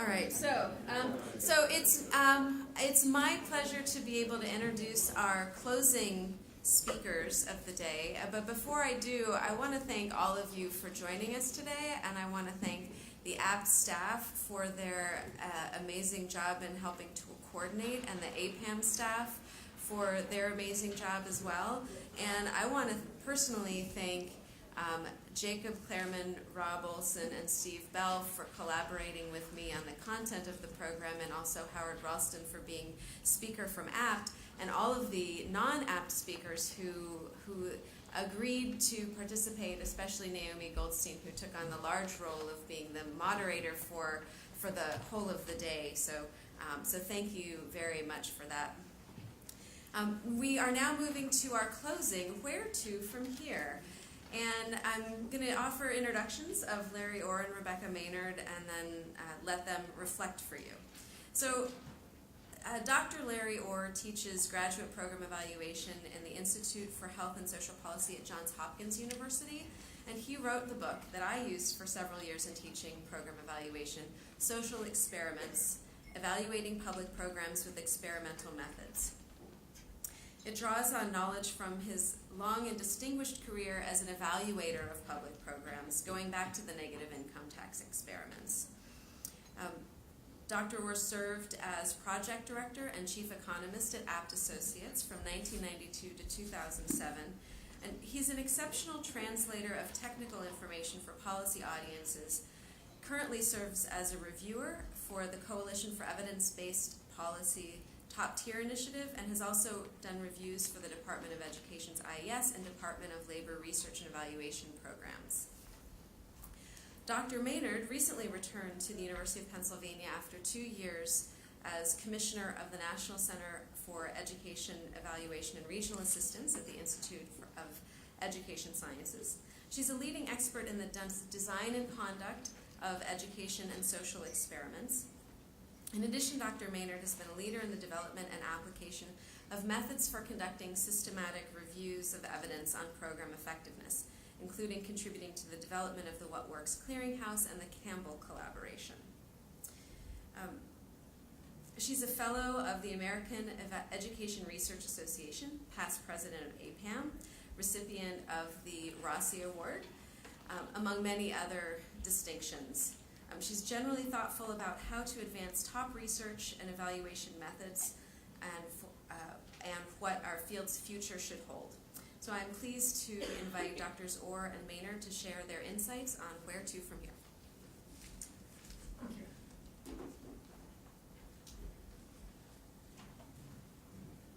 All right, so it's my pleasure to be able to introduce our closing speakers of the day. But before I do, I want to thank all of you for joining us today, and I want to thank the APP staff for their amazing job in helping to coordinate, and the APPAM staff for their amazing job as well. And I want to personally thank Jacob Clareman, Rob Olson, and Steve Bell for collaborating with me on the content of the program, and also Howard Ralston for being speaker from APT, and all of the non-APT speakers who agreed to participate, especially Naomi Goldstein, who took on the large role of being the moderator for the whole of the day. So thank you very much for that. We are now moving to our closing, Where to from here? And I'm going to offer introductions of Larry Orr and Rebecca Maynard, and then let them reflect for you. So Dr. Larry Orr teaches graduate program evaluation in the Institute for Health and Social Policy at Johns Hopkins University, and he wrote the book that I used for several years in teaching program evaluation, Social Experiments, Evaluating Public Programs with Experimental Methods. It draws on knowledge from his long and distinguished career as an evaluator of public programs, going back to the negative income tax experiments. Dr. Orr served as project director and chief economist at APT Associates from 1992 to 2007, and he's an exceptional translator of technical information for policy audiences, currently serves as a reviewer for the Coalition for Evidence-Based Policy Top Tier Initiative, and has also done reviews for the Department of Education's IES and Department of Labor Research and Evaluation programs. Dr. Maynard recently returned to the University of Pennsylvania after 2 years as Commissioner of the National Center for Education Evaluation and Regional Assistance at the Institute of Education Sciences. She's a leading expert in the design and conduct of education and social experiments. In addition, Dr. Maynard has been a leader in the development and application of methods for conducting systematic reviews of evidence on program effectiveness, including contributing to the development of the What Works Clearinghouse and the Campbell collaboration. She's a fellow of the American Education Research Association, past president of APPAM, recipient of the Rossi Award, among many other distinctions. She's generally thoughtful about how to advance top research and evaluation methods and what our field's future should hold. So I'm pleased to invite Drs. Orr and Maynard to share their insights on where to from here. Thank you.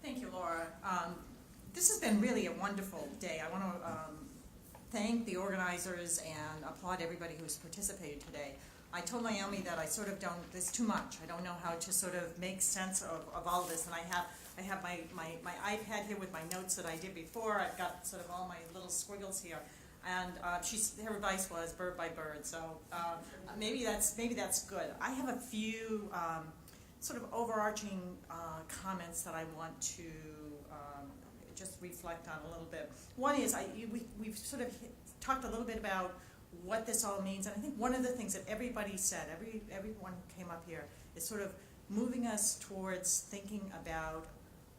Thank you, Laura. This has been really a wonderful day. I want to thank the organizers and applaud everybody who's participated today. I told Naomi that I sort of don't, there's too much. I don't know how to sort of make sense of all of this. And I have my iPad here with my notes that I did before. I've got sort of all my little squiggles here. And her advice was bird by bird. So maybe that's good. I have a few sort of overarching comments that I want to just reflect on a little bit. One is we've sort of talked a little bit about what this all means, and I think one of the things that everybody said, everyone who came up here, is sort of moving us towards thinking about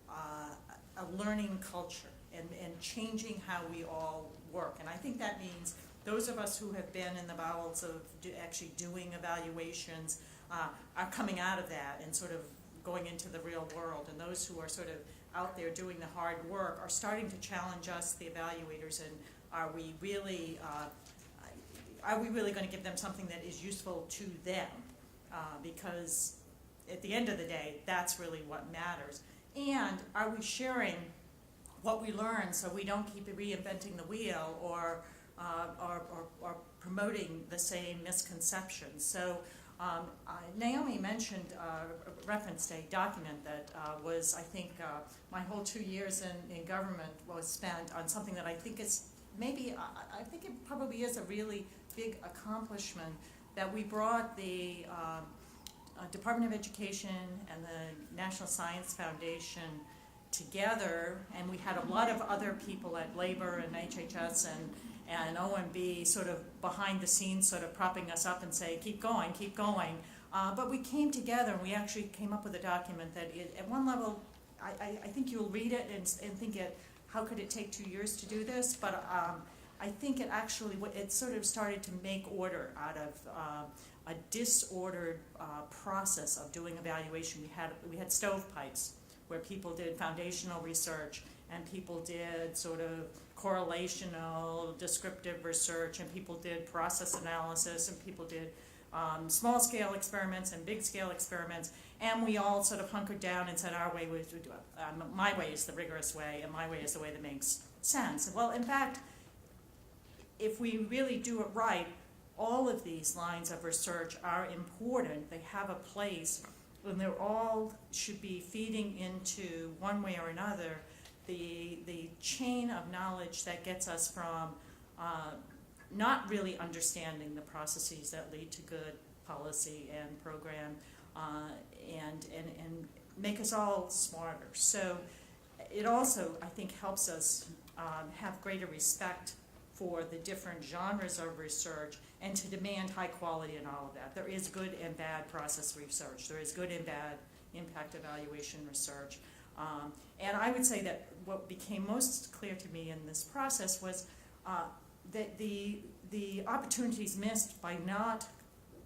a learning culture and changing how we all work. And I think that means those of us who have been in the bowels of actually doing evaluations are coming out of that and sort of going into the real world, and those who are sort of out there doing the hard work are starting to challenge us, the evaluators, and are we really going to give them something that is useful to them? Because at the end of the day, that's really what matters. And are we sharing what we learn so we don't keep reinventing the wheel or promoting the same misconceptions? So Naomi mentioned, referenced a document that was, I think, my whole 2 years in government was spent on something that I think is maybe, I think it probably is a really big accomplishment, that we brought the Department of Education and the National Science Foundation together, and we had a lot of other people at Labor and HHS and OMB sort of behind the scenes sort of propping us up and say, keep going, But we came together and we actually came up with a document that at one level, I think you'll read it and think how could it take 2 years to do this? But I think it actually, it sort of started to make order out of a disordered process of doing evaluation. We had stovepipes where people did foundational research and people did sort of correlational descriptive research and people did process analysis and people did small scale experiments and big scale experiments, and we all sort of hunkered down and said our way was to do it. My way is the rigorous way and my way is the way that makes sense. Well, in fact, if we really do it right, all of these lines of research are important. They have a place, and they're all should be feeding into, one way or another, the chain of knowledge that gets us from not really understanding the processes that lead to good policy and program and make us all smarter. So it also, I think, helps us have greater respect for the different genres of research and to demand high quality in all of that. There is good and bad process research. There is good and bad impact evaluation research. And I would say that what became most clear to me in this process was that the opportunities missed by not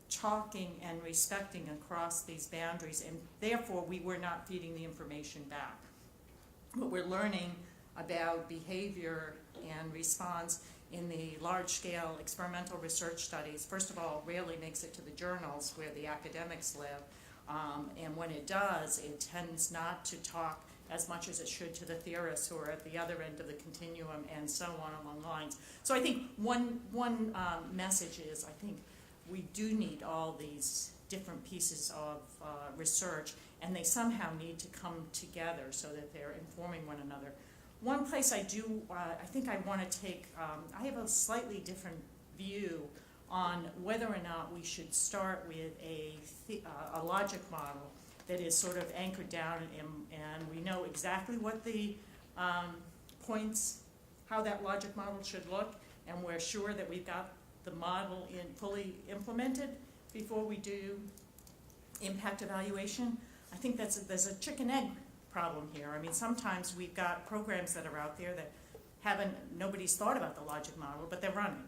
talking and respecting across these boundaries, and therefore we were not feeding the information back. What we're learning about behavior and response in the large-scale experimental research studies, first of all, rarely makes it to the journals where the academics live, and when it does, it tends not to talk as much as it should to the theorists who are at the other end of the continuum, and so on along lines. So I think one message is, I think we do need all these different pieces of research, and they somehow need to come together so that they're informing one another. One place I think I want to take, I have a slightly different view on whether or not we should start with a logic model that is sort of anchored down and we know exactly what the points, how that logic model should look, and we're sure that we've got the model fully implemented before we do impact evaluation. I think there's a chicken-egg problem here. I mean, sometimes we've got programs that are out there that nobody's thought about the logic model, but they're running.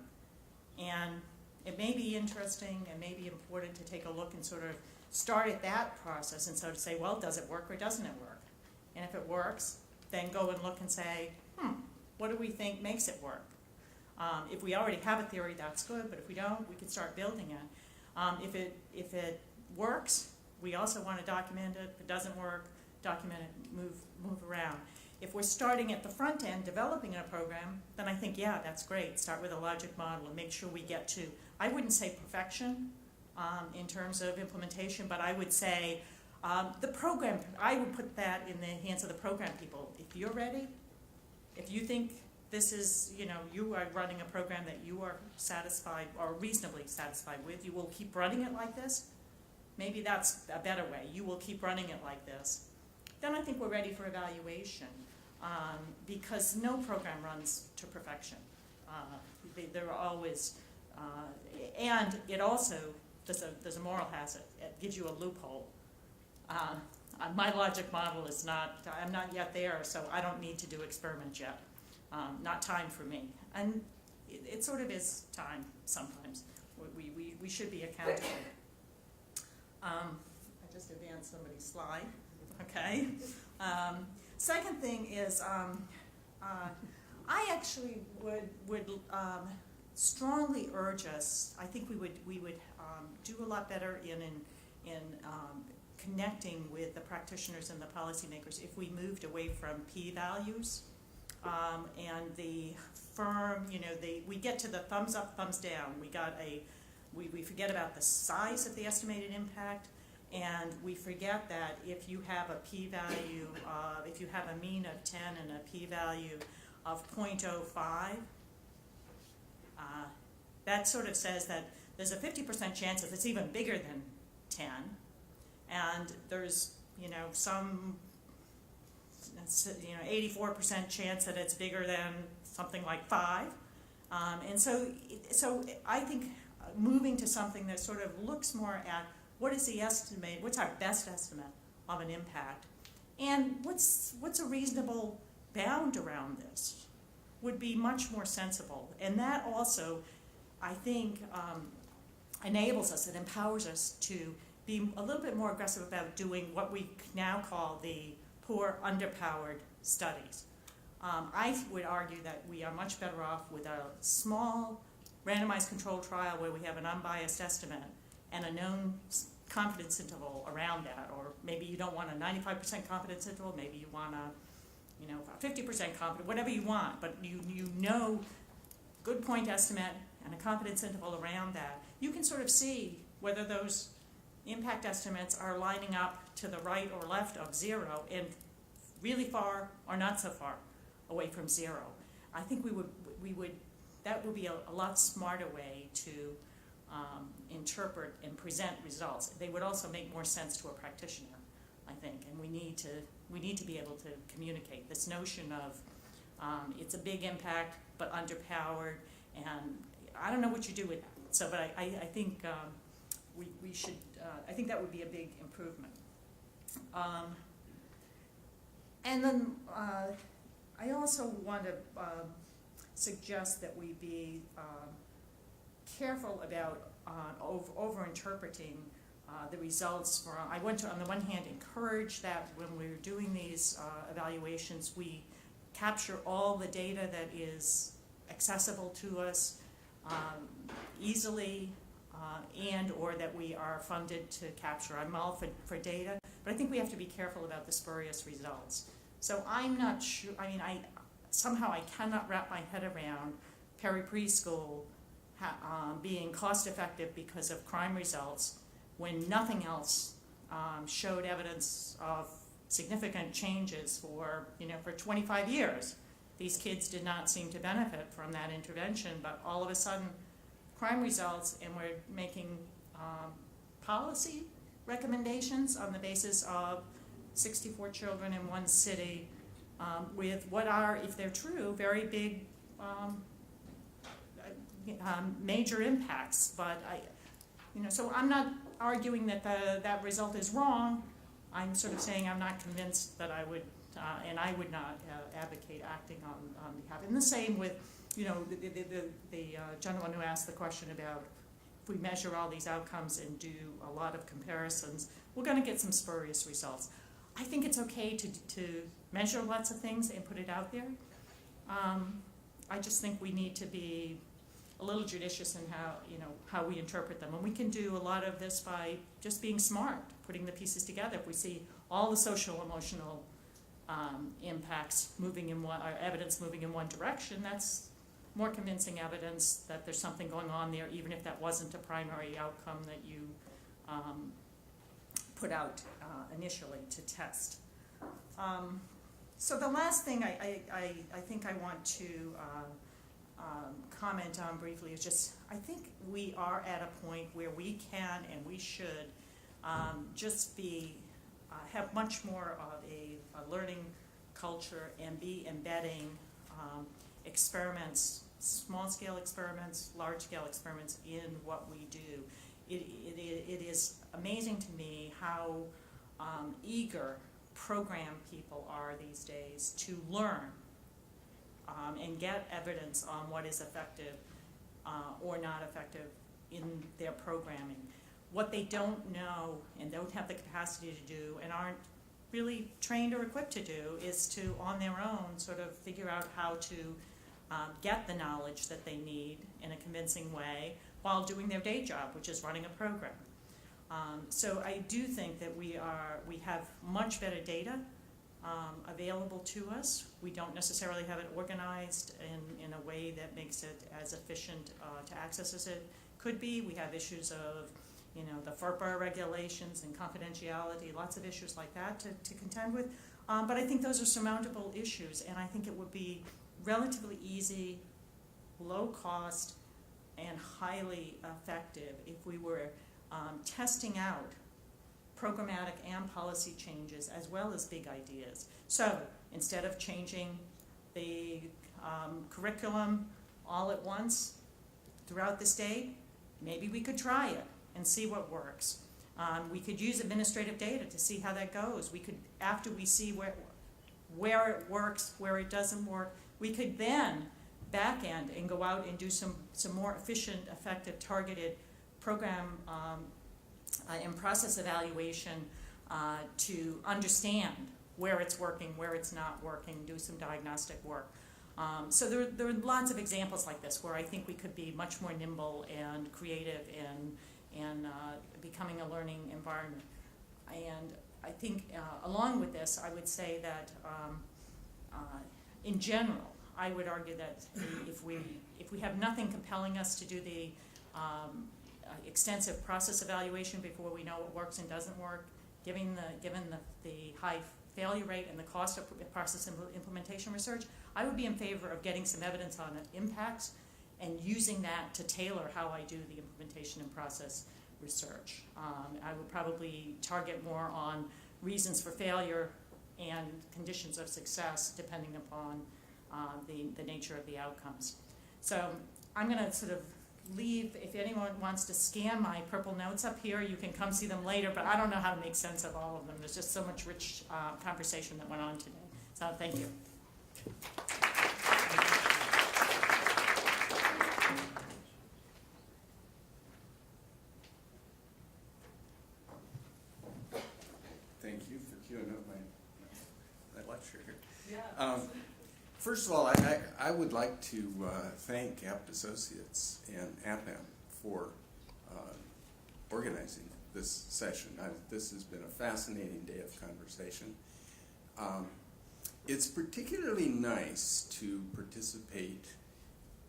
And it may be interesting and may be important to take a look and sort of start at that process and sort of say, well, does it work or doesn't it work? And if it works, then go and look and say, what do we think makes it work? If we already have a theory, that's good, but if we don't, we can start building it. If it works, we also want to document it. If it doesn't work, document it, move around. If we're starting at the front end, developing a program, then I think, yeah, that's great. Start with a logic model and make sure we get to, I wouldn't say perfection in terms of implementation, but I would say the program, I would put that in the hands of the program people. If you're ready, if you think this is, you are running a program that you are satisfied or reasonably satisfied with, you will keep running it like this. Maybe that's a better way. You will keep running it like this. Then I think we're ready for evaluation because no program runs to perfection. There are always, and it also, there's a moral hazard. It gives you a loophole. My logic model is not, I'm not yet there, so I don't need to do experiments yet. Not time for me. And it sort of is time sometimes. We should be accountable. I just advanced somebody's slide. Okay. Second thing is, I actually would strongly urge us. I think we would do a lot better in connecting with the practitioners and the policymakers if we moved away from p-values and the firm. We get to the thumbs up, thumbs down. We forget about the size of the estimated impact. And we forget that if you have a p-value, if you have a mean of 10 and a p-value of 0.05, that sort of says that there's a 50% chance that it's even bigger than 10, and there's some 84% chance that it's bigger than something like 5, and so I think moving to something that sort of looks more at what is the estimate, what's our best estimate of an impact, and what's a reasonable bound around this would be much more sensible. And that also, I think, enables us, it empowers us to be a little bit more aggressive about doing what we now call the poor underpowered studies. I would argue that we are much better off with a small randomized controlled trial where we have an unbiased estimate and a known confidence interval around that, or maybe you don't want a 95% confidence interval, maybe you want a 50% confidence, whatever you want, but you know good point estimate and a confidence interval around that. You can sort of see whether those impact estimates are lining up to the right or left of zero and really far or not so far away from zero. I think that would be a lot smarter way to interpret and present results. They would also make more sense to a practitioner, I think, and we need to be able to communicate this notion of it's a big impact but underpowered, and I don't know what you do with that. So, but I think we should. I think that would be a big improvement. And then I also want to suggest that we be careful about over-interpreting the results. I want to, on the one hand, encourage that when we're doing these evaluations, we capture all the data that is accessible to us easily, and or that we are funded to capture. I'm all for data, but I think we have to be careful about the spurious results. So I'm not sure, somehow I cannot wrap my head around peri-preschool being cost effective because of crime results when nothing else showed evidence of significant changes for 25 years. These kids did not seem to benefit from that intervention, but all of a sudden crime results, and we're making policy recommendations on the basis of 64 children in one city with what are, if they're true, very big major impacts. But so I'm not arguing that that result is wrong. I'm sort of saying I'm not convinced that I would, and I would not advocate acting on behalf. And the same with, the gentleman who asked the question about if we measure all these outcomes and do a lot of comparisons, we're going to get some spurious results. I think it's okay to measure lots of things and put it out there. I just think we need to be a little judicious in how we interpret them. And we can do a lot of this by just being smart, putting the pieces together. If we see all the social emotional impacts moving in one, or evidence moving in one direction, that's more convincing evidence that there's something going on there, even if that wasn't a primary outcome that you put out initially to test. So the last thing I think I want to comment on briefly is just, I think we are at a point where we can and we should just have much more of a learning culture and be embedding experiments, small-scale experiments, large-scale experiments in what we do. It is amazing to me how eager program people are these days to learn and get evidence on what is effective or not effective in their programming. What they don't know and don't have the capacity to do and aren't really trained or equipped to do is to, on their own, sort of figure out how to get the knowledge that they need in a convincing way while doing their day job, which is running a program. So I do think that we have much better data available to us. We don't necessarily have it organized in a way that makes it as efficient to access as it could be. We have issues of the FERPA regulations and confidentiality, lots of issues like that to contend with. But I think those are surmountable issues, and I think it would be relatively easy, low cost, and highly effective if we were testing out programmatic and policy changes as well as big ideas. So instead of changing the curriculum all at once throughout the state, maybe we could try it and see what works. We could use administrative data to see how that goes. We could, after we see where it works, where it doesn't work, we could then back end and go out and do some more efficient, effective, targeted program and process evaluation to understand where it's working, where it's not working, do some diagnostic work. So there are lots of examples like this where I think we could be much more nimble and creative and becoming a learning environment. And I think along with this, I would say that in general, I would argue that if we have nothing compelling us to do the extensive process evaluation before we know what works and doesn't work, given the high failure rate and the cost of process implementation research, I would be in favor of getting some evidence on impacts and using that to tailor how I do the implementation and process research. I would probably target more on reasons for failure and conditions of success depending upon the nature of the outcomes. So I'm going to sort of leave. If anyone wants to scan my purple notes up here, you can come see them later, but I don't know how to make sense of all of them. There's just so much rich conversation that went on today. So thank you. Thank you for queuing up my lecture here. Yeah. First of all, I would like to thank Apt Associates and APPAM for organizing this session. This has been a fascinating day of conversation. It's particularly nice to participate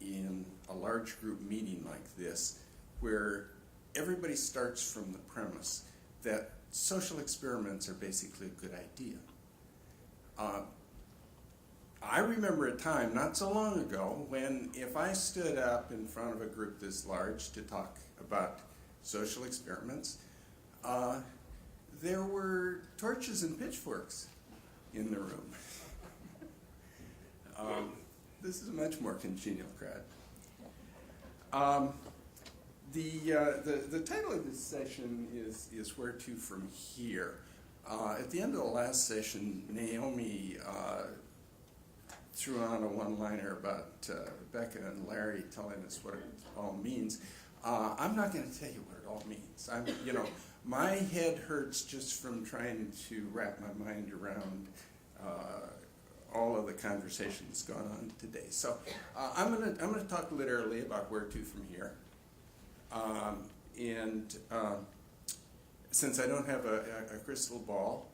in a large group meeting like this where everybody starts from the premise that social experiments are basically a good idea. I remember a time not so long ago when if I stood up in front of a group this large to talk about social experiments, there were torches and pitchforks in the room. This is a much more congenial crowd. The title of this session is Where to From Here. At the end of the last session, Naomi threw on a one-liner about Becca and Larry telling us what it all means. I'm not going to tell you what it all means. My head hurts just from trying to wrap my mind around all of the conversation that's gone on today. So I'm going to talk literally about where to from here. Since I don't have a crystal ball,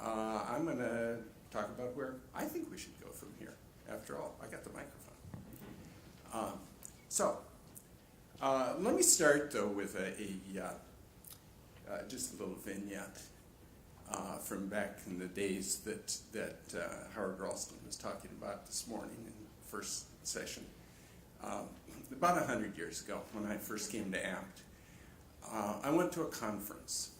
I'm going to talk about where I think we should go from here. After all, I got the microphone. Let me start, though, with just a little vignette from back in the days that Howard Ralston was talking about this morning in the first session. About 100 years ago, when I first came to APT, I went to a conference,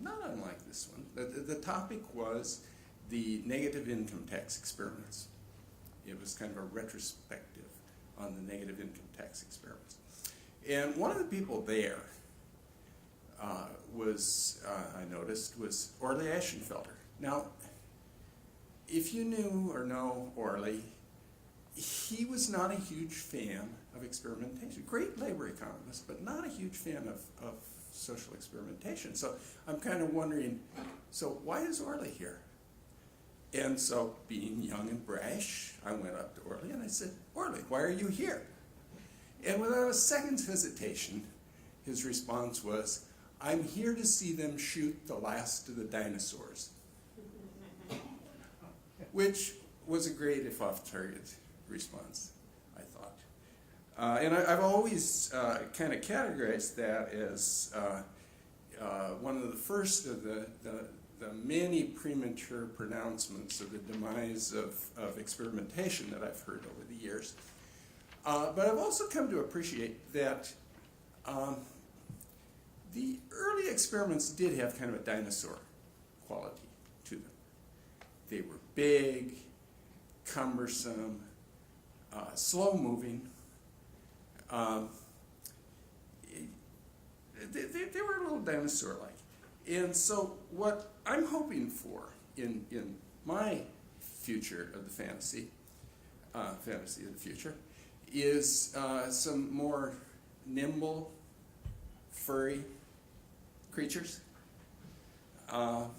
not unlike this one. The topic was the negative income tax experiments. It was kind of a retrospective on the negative income tax experiments. And one of the people there I noticed, was Orley Ashenfelter. Now, if you knew or know Orley, he was not a huge fan of experimentation. Great labor economist, but not a huge fan of social experimentation. So I'm kind of wondering, so why is Orley here? And so, being young and brash, I went up to Orley and I said, Orley, why are you here? And without a second's hesitation, his response was, I'm here to see them shoot the last of the dinosaurs. Which was a great, if off-target, response, I thought. And I've always kind of categorized that as one of the first of the many premature pronouncements of the demise of experimentation that I've heard over the years. But I've also come to appreciate that the early experiments did have kind of a dinosaur quality to them. They were big, cumbersome, slow-moving. they were a little dinosaur-like. And so what I'm hoping for in my future of the fantasy of the future, is some more nimble, furry creatures, and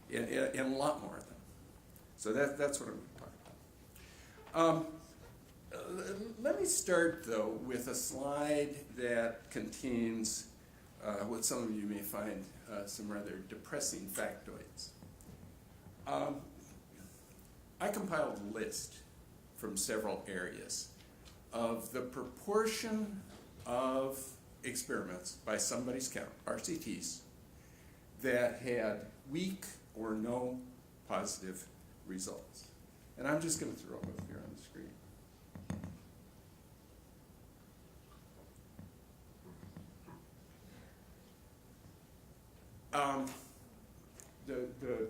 a lot more of them. So that's what I'm going to talk about. Let me start, though, with a slide that contains what some of you may find some rather depressing factoids. I compiled a list from several areas of the proportion of experiments by somebody's count, RCTs, that had weak or no positive results. And I'm just going to throw them up here on the screen. The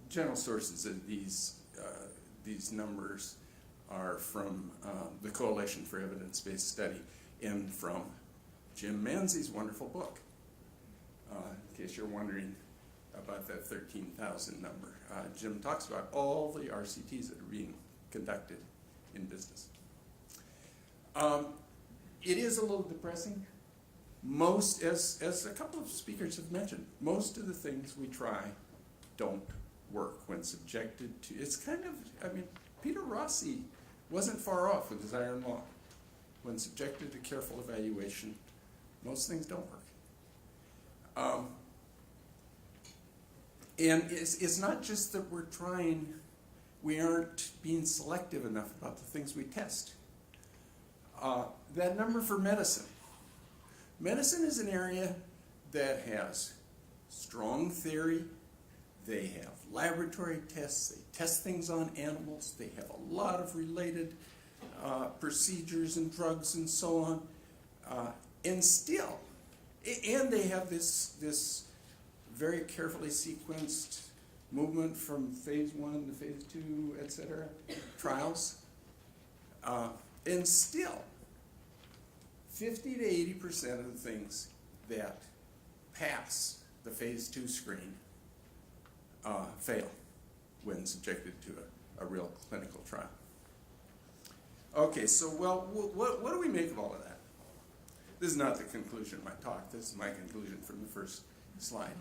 general sources of these numbers are from the Coalition for Evidence-Based Study and from Jim Manzi's wonderful book, in case you're wondering about that 13,000 number. Jim talks about all the RCTs that are being conducted in business. It is a little depressing. Most, as a couple of speakers have mentioned, most of the things we try don't work when subjected to, it's kind of, I mean, Peter Rossi wasn't far off with his iron law. When subjected to careful evaluation, most things don't work. And it's not just that we aren't being selective enough about the things we test. That number for medicine. Medicine is an area that has strong theory. They have laboratory tests. They test things on animals. They have a lot of related procedures and drugs and so on. And still, and they have this very carefully sequenced movement from phase 1 to phase 2, et cetera, trials. And still, 50 to 80% of the things that pass the phase 2 screen fail when subjected to a real clinical trial. Okay, so well, what do we make of all of that? This is not the conclusion of my talk. This is my conclusion from the first slide.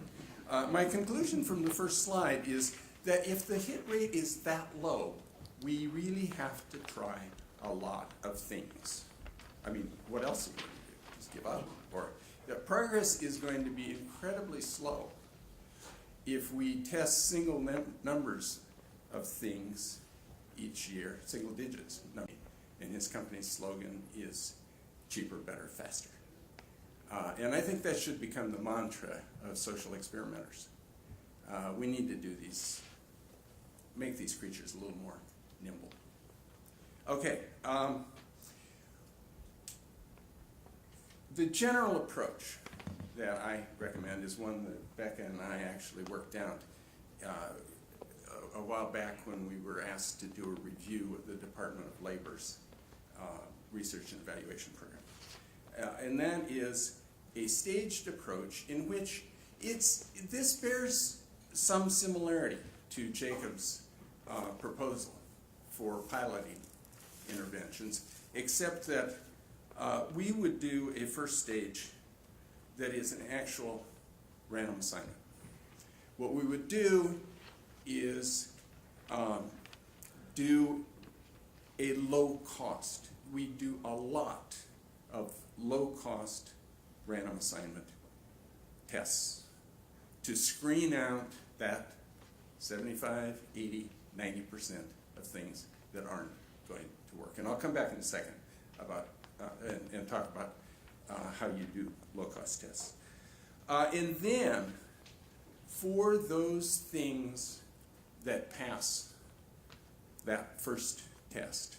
My conclusion from the first slide is that if the hit rate is that low, we really have to try a lot of things. I mean, what else are we going to do? Just give up? Or that progress is going to be incredibly slow if we test single numbers of things each year, single digits. And his company's slogan is cheaper, better, faster. And I think that should become the mantra of social experimenters. We need to do these, make these creatures a little more nimble. Okay. The general approach that I recommend is one that Becca and I actually worked out a while back when we were asked to do a review of the Department of Labor's research and evaluation program. And that is a staged approach in which this bears some similarity to Jacob's proposal for piloting interventions, except that we would do a first stage that is an actual random assignment. What we would do is do a low cost. We do a lot of low cost random assignment tests to screen out that 75, 80, 90% of things that aren't going to work. And I'll come back in a second about and talk about how you do low-cost tests. And then, for those things that pass that first test,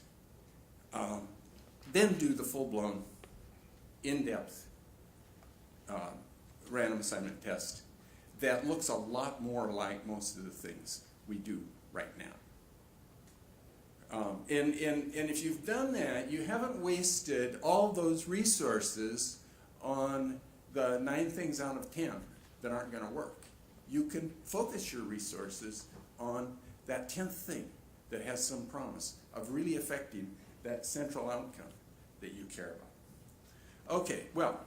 then do the full-blown, in-depth random assignment test that looks a lot more like most of the things we do right now. And if you've done that, you haven't wasted all those resources on the 9 things out of 10 that aren't going to work. You can focus your resources on that 10th thing that has some promise of really affecting that central outcome that you care about. Okay, well,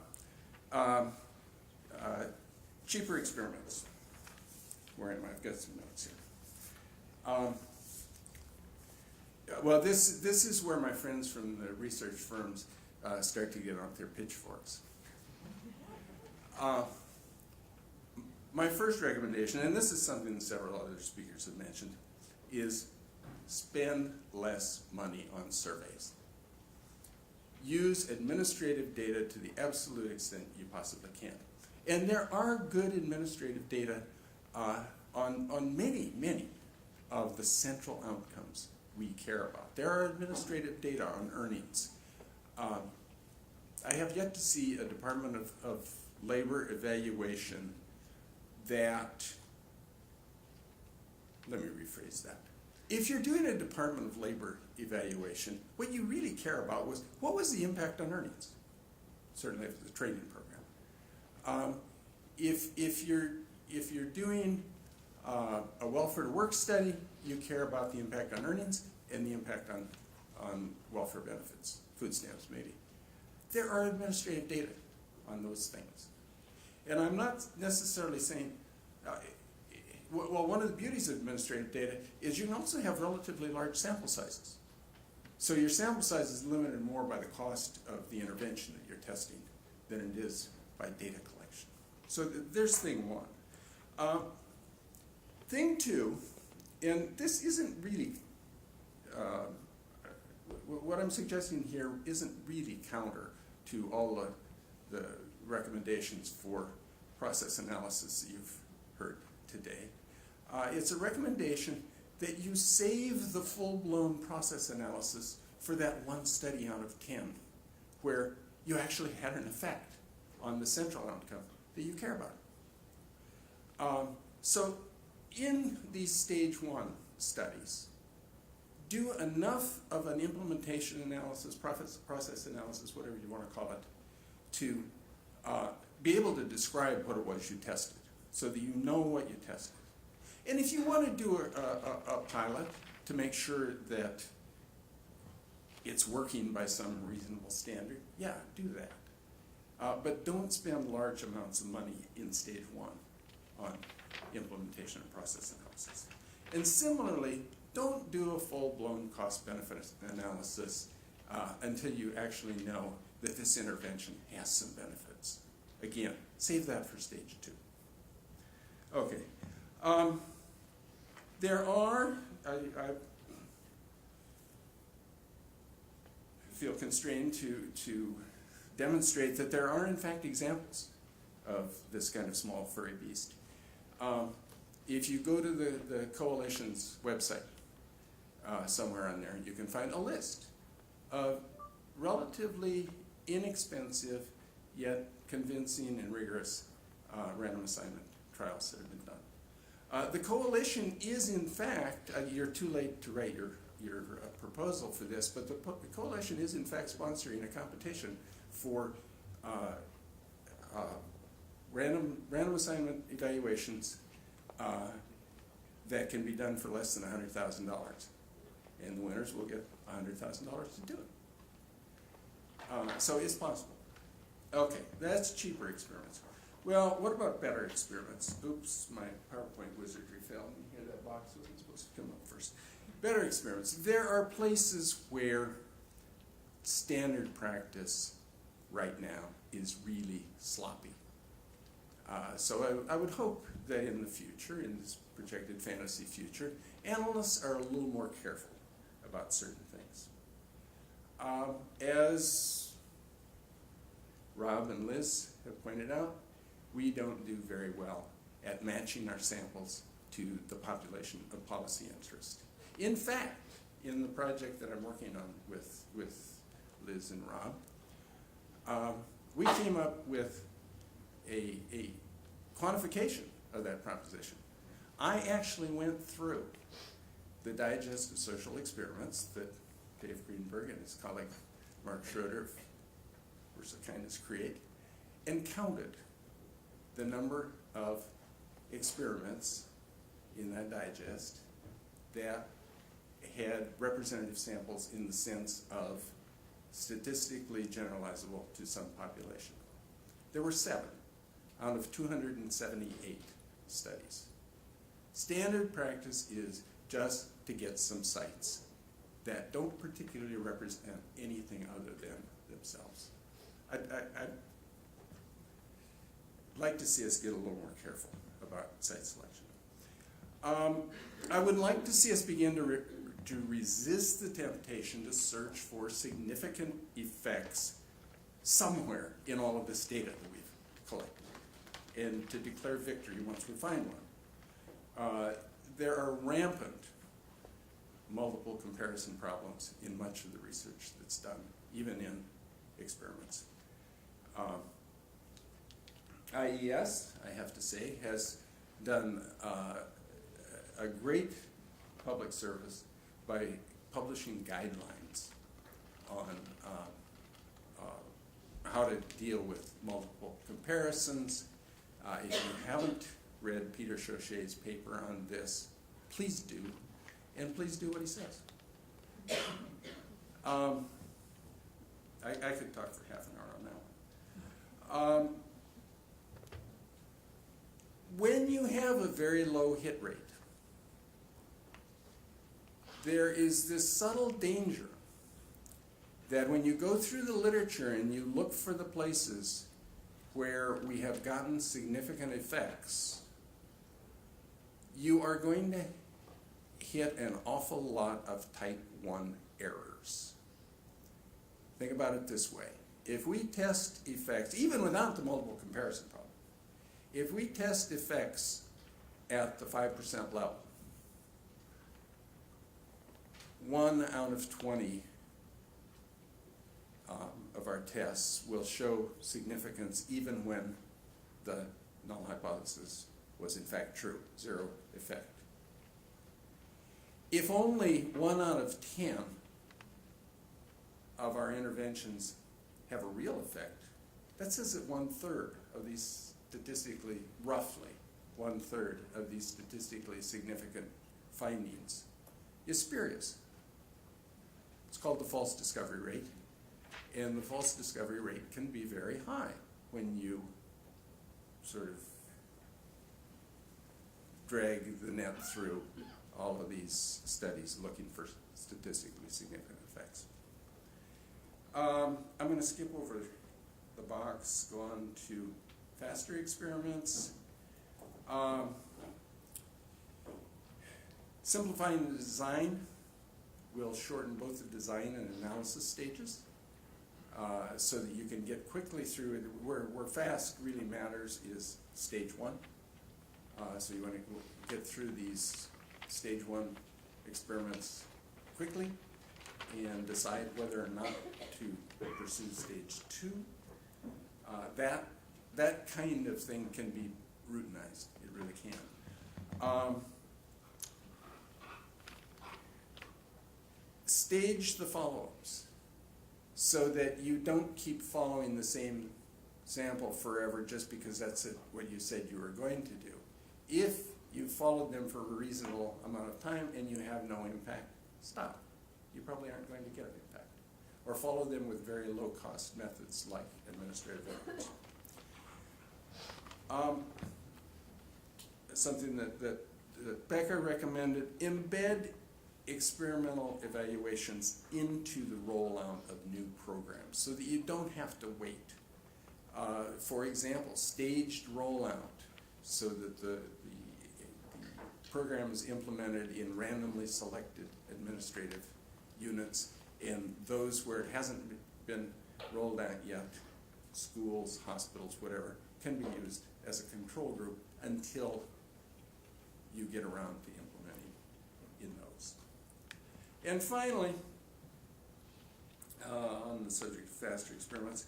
cheaper experiments. Where am I? I've got some notes here. Well, this is where my friends from the research firms start to get out their pitchforks. My first recommendation, and this is something that several other speakers have mentioned, is spend less money on surveys. Use administrative data to the absolute extent you possibly can. And there are good administrative data on many of the central outcomes we care about. There are administrative data on earnings. I have yet to see a Department of Labor evaluation that, let me rephrase that. If you're doing a Department of Labor evaluation, what you really care about was, what was the impact on earnings? Certainly if it's a training program. If you're doing a welfare to work study, you care about the impact on earnings and the impact on welfare benefits, food stamps maybe. There are administrative data on those things. And I'm not necessarily saying, well, one of the beauties of administrative data is you can also have relatively large sample sizes. So your sample size is limited more by the cost of the intervention that you're testing than it is by data collection. So there's thing one. Thing two, and this isn't really, what I'm suggesting here isn't really counter to all the recommendations for process analysis that you've heard today. It's a recommendation that you save the full-blown process analysis for that one study out of 10 where you actually had an effect on the central outcome that you care about. So in these stage 1 studies, do enough of an implementation analysis, process analysis, whatever you want to call it, to be able to describe what it was you tested so that you know what you tested. And if you want to do a pilot to make sure that it's working by some reasonable standard, yeah, do that. But don't spend large amounts of money in stage 1 on implementation and process analysis. And similarly, don't do a full-blown cost-benefit analysis until you actually know that this intervention has some benefits. Again, save that for stage 2. Okay. There are, I feel constrained to demonstrate that there are in fact examples of this kind of small furry beast. If you go to the Coalition's website, somewhere on there, you can find a list of relatively inexpensive yet convincing and rigorous random assignment trials that have been done. The Coalition is in fact, you're too late to write your proposal for this, but the Coalition is in fact sponsoring a competition for random assignment evaluations that can be done for less than $100,000. And the winners will get $100,000 to do it. So it's possible. Okay, that's cheaper experiments. Well, what about better experiments? Oops, my PowerPoint wizardry failed. You hear that box wasn't supposed to come up first. Better experiments. There are places where standard practice right now is really sloppy. So I would hope that in the future, in this projected fantasy future, analysts are a little more careful about certain things. As Rob and Liz have pointed out, we don't do very well at matching our samples to the population of policy interest. In fact, in the project that I'm working on with Liz and Rob, we came up with a quantification of that proposition. I actually went through the digest of social experiments that Dave Greenberg and his colleague Mark Schroeder, of Works of Kindness, create, and counted the number of experiments in that digest that had representative samples in the sense of statistically generalizable to some population. There were 7 out of 278 studies. Standard practice is just to get some sites that don't particularly represent anything other than themselves. I'd like to see us get a little more careful about site selection. I would like to see us begin to resist the temptation to search for significant effects somewhere in all of this data that we've collected, and to declare victory once we find one. There are rampant multiple comparison problems in much of the research that's done, even in experiments. IES, I have to say, has done a great public service by publishing guidelines on how to deal with multiple comparisons. If you haven't read Peter Chauchet's paper on this, please do, and please do what he says. I could talk for half an hour on that one. When you have a very low hit rate, there is this subtle danger that when you go through the literature and you look for the places where we have gotten significant effects, you are going to hit an awful lot of type 1 errors. Think about it this way. If we test effects, even without the multiple comparison problem, if we test effects at the 5% level, 1 out of 20 of our tests will show significance even when the null hypothesis was in fact true, 0 effect. If only 1 out of 10 of our interventions have a real effect, that says that 1/3 of these statistically, roughly 1/3 of these statistically significant findings is spurious. It's called the false discovery rate, and the false discovery rate can be very high when you sort of drag the net through all of these studies looking for statistically significant effects. I'm going to skip over the box, go on to faster experiments. Simplifying the design will shorten both the design and analysis stages so that you can get quickly through it. Where fast really matters is stage 1. So you want to get through these stage 1 experiments quickly and decide whether or not to pursue stage 2. That kind of thing can be routinized. It really can. Stage the follow-ups so that you don't keep following the same sample forever just because that's what you said you were going to do. If you followed them for a reasonable amount of time and you have no impact, stop. You probably aren't going to get an impact. Or follow them with very low-cost methods like administrative records. Something that Becker recommended, embed experimental evaluations into the rollout of new programs so that you don't have to wait. For example, staged rollout so that the program is implemented in randomly selected administrative units, and those where it hasn't been rolled out yet, schools, hospitals, whatever, can be used as a control group until you get around to implementing in those. And finally, on the subject of faster experiments,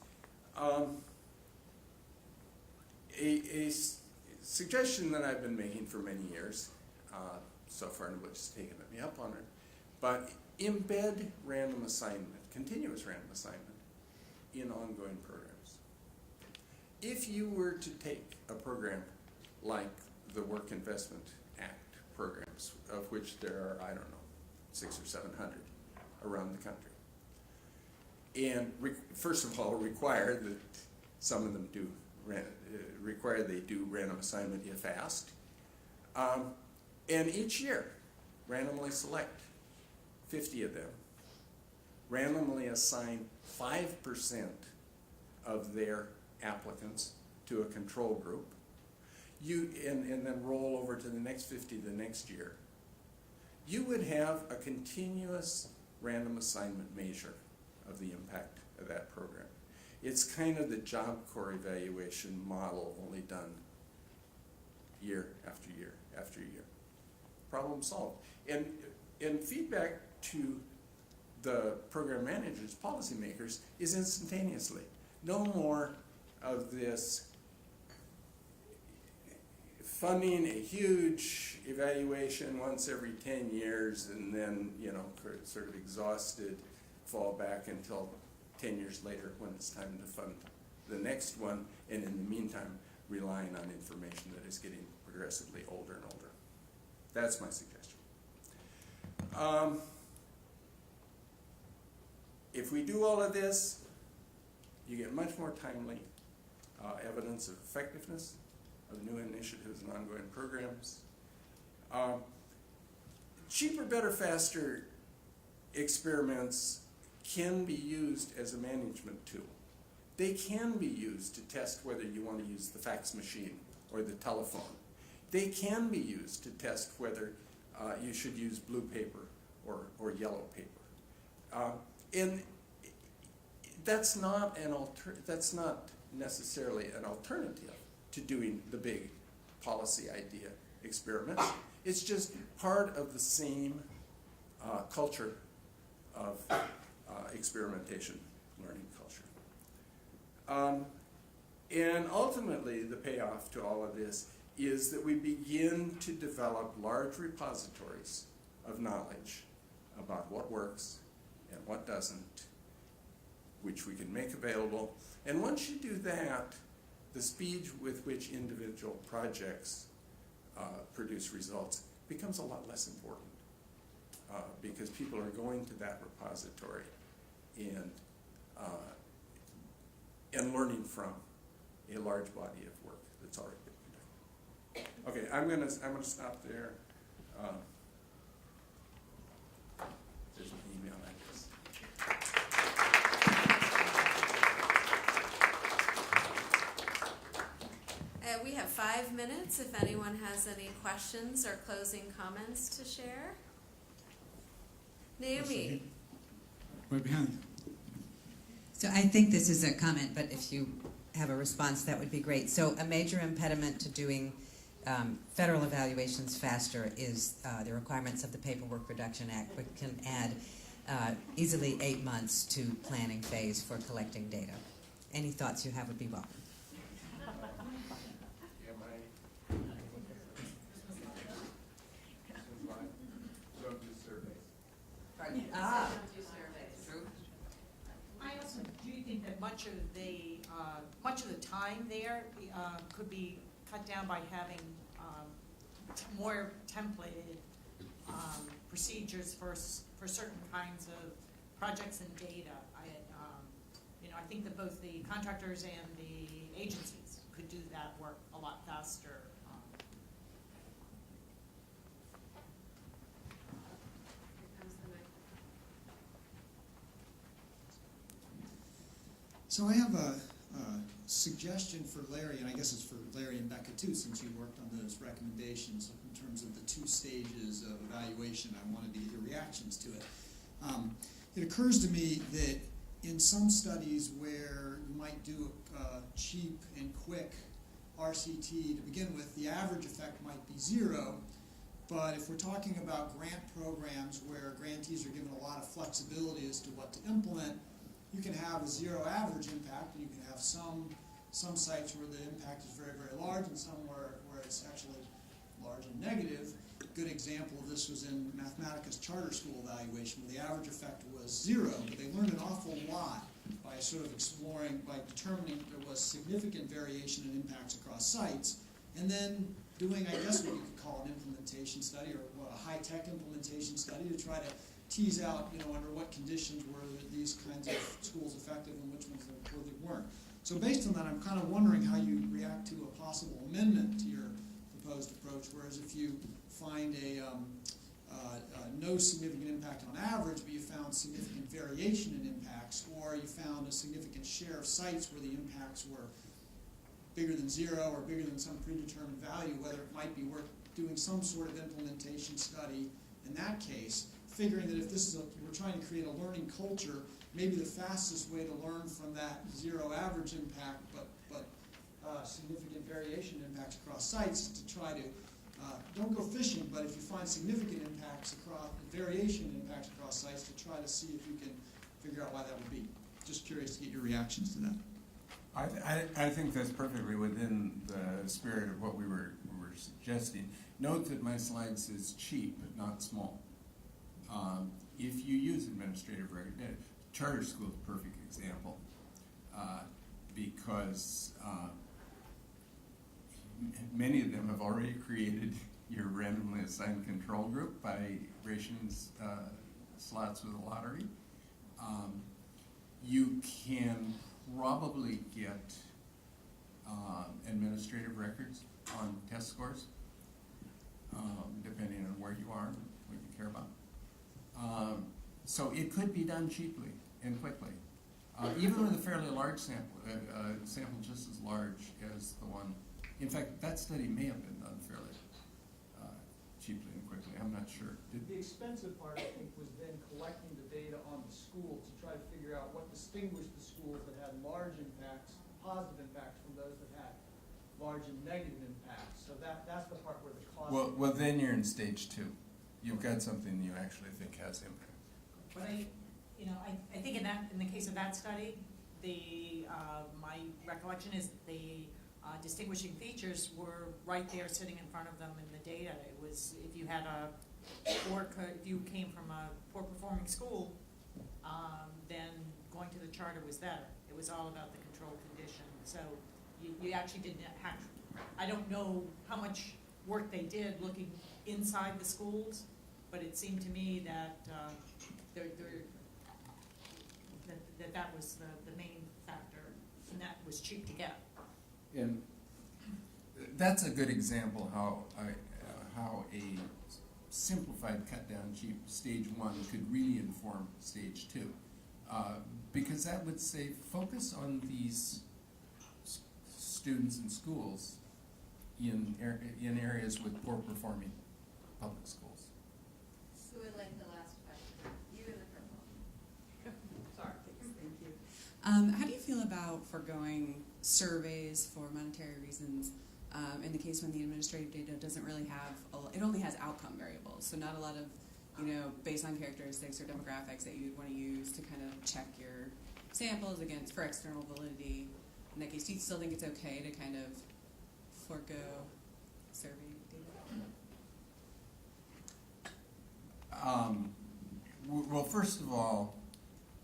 a suggestion that I've been making for many years, so far nobody's taken me up on it, but embed random assignment, continuous random assignment, in ongoing programs. if you were to take a program like the Work Investment Act programs, of which there are, I don't know, 600 or 700 around the country, and first of all require that some of them do require they do random assignment if asked, and each year randomly select 50 of them, randomly assign 5% of their applicants to a control group, and then roll over to the next 50 the next year, you would have a continuous random assignment measure of the impact of that program. It's kind of the Job Corps evaluation model, only done year after year after year. Problem solved. And feedback to the program managers, policymakers, is instantaneously. No more of this funding a huge evaluation once every 10 years and then, you know, sort of exhausted, fall back until 10 years later when it's time to fund the next one, and in the meantime relying on information that is getting progressively older and older. That's my suggestion. If we do all of this, you get much more timely evidence of effectiveness of new initiatives and ongoing programs. Cheaper, better, faster experiments can be used as a management tool. They can be used to test whether you want to use the fax machine or the telephone. They can be used to test whether you should use blue paper or yellow paper. And that's not necessarily an alternative to doing the big policy idea experiments. It's just part of the same culture of experimentation, learning culture. And ultimately, the payoff to all of this is that we begin to develop large repositories of knowledge about what works and what doesn't, which we can make available. And once you do that, the speed with which individual projects produce results becomes a lot less important because people are going to that repository and learning from a large body of work that's already been conducted. Okay, I'm gonna stop there. There's an email, I guess. We have 5 minutes if anyone has any questions or closing comments to share. Naomi. Right behind. So I think this is a comment, but if you have a response, that would be great. So a major impediment to doing federal evaluations faster is the requirements of the Paperwork Reduction Act, which can add easily 8 months to planning phase for collecting data. Any thoughts you have would be welcome. I also do think that much of the time there could be cut down by having more templated procedures for certain kinds of projects and data. I think that both the contractors and the agencies could do that work a lot faster. So I have a suggestion for Larry, and I guess it's for Larry and Becca too, since you worked on those recommendations in terms of the 2 stages of evaluation. I wanted to get your reactions to it. It occurs to me that in some studies where you might do a cheap and quick RCT to begin with, the average effect might be 0. But if we're talking about grant programs where grantees are given a lot of flexibility as to what to implement, you can have a 0 average impact, and you can have some sites where the impact is very, very large, and some where it's actually large and negative. A good example of this was in Mathematicus charter school evaluation, where the average effect was 0, but they learned an awful lot by sort of exploring, by determining that there was significant variation in impacts across sites, and then doing, I guess, what you could call an implementation study, or a high-tech implementation study, to try to tease out, under what conditions were these kinds of schools effective and which ones they weren't. So based on that, I'm kind of wondering how you react to a possible amendment to your proposed approach, whereas if you find no significant impact on average, but you found significant variation in impacts, or you found a significant share of sites where the impacts were bigger than 0 or bigger than some predetermined value, whether it might be worth doing some sort of implementation study in that case, figuring that if this is we're trying to create a learning culture, maybe the fastest way to learn from that 0 average impact, but significant variation impacts across sites is to try to, don't go fishing, but if you find significant impacts across, variation impacts across sites, to try to see if you can figure out why that would be. Just curious to get your reactions to that. I think that's perfectly within the spirit of what we were suggesting. Note that my slide says cheap, not small. If you use administrative record data, charter school is a perfect example, because many of them have already created your randomly assigned control group by rationing slots with a lottery. You can probably get administrative records on test scores, depending on where you are and what you care about. So it could be done cheaply and quickly, even with a fairly large sample, sample just as large as the one. In fact, that study may have been done fairly cheaply and quickly. I'm not sure. The expensive part, I think, was then collecting the data on the schools to try to figure out what distinguished the schools that had large impacts, positive impacts, from those that had large and negative impacts. So that's the part where the cost. Well, then you're in stage 2. You've got something you actually think has impact. But I think in the case of that study, my recollection is the distinguishing features were right there sitting in front of them in the data. It was, if you came from a poor performing school, then going to the charter was better. It was all about the control condition. So you actually didn't have, I don't know how much work they did looking inside the schools, but it seemed to me that that was the main factor, and that was cheap to get. And that's a good example how a simplified, cut down, cheap stage 1 could really inform stage 2, because that would say focus on these students and schools in areas with poor performing public schools. Who would like the last question? You in the purple. Sorry. Thank you. How do you feel about foregoing surveys for monetary reasons in the case when the administrative data doesn't really have, it only has outcome variables, so not a lot of, baseline characteristics or demographics that you'd want to use to kind of check your samples against for external validity. In that case, do you still think it's okay to kind of forego survey data? Well, first of all,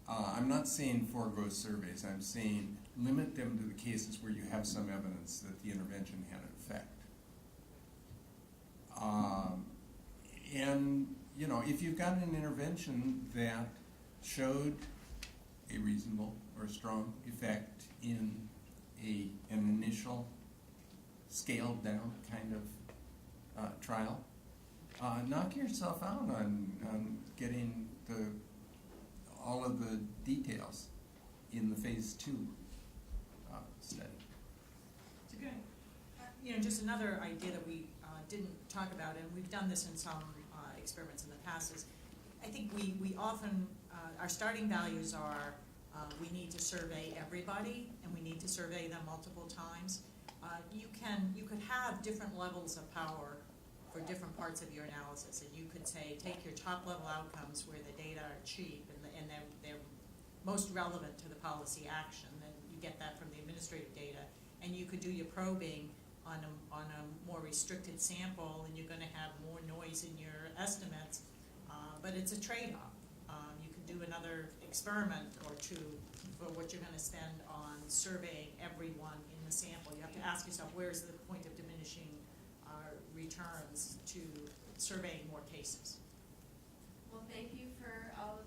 I'm not saying forego surveys. I'm saying limit them to the cases where you have some evidence that the intervention had an effect. And, if you've got an intervention that showed a reasonable or strong effect in an initial scaled down kind of trial, knock yourself out on getting all of the details in the phase 2 study. It's a good, just another idea that we didn't talk about, and we've done this in some experiments in the past, is I think we often, our starting values are we need to survey everybody, and we need to survey them multiple times. You could have different levels of power for different parts of your analysis, and you could say take your top level outcomes where the data are cheap and they're most relevant to the policy action, then you get that from the administrative data, and you could do your probing on a more restricted sample, and you're going to have more noise in your estimates, but it's a trade-off. You could do another experiment or two for what you're gonna spend on surveying everyone in the sample. You have to ask yourself, where's the point of diminishing returns to surveying more cases? Well, thank you for all of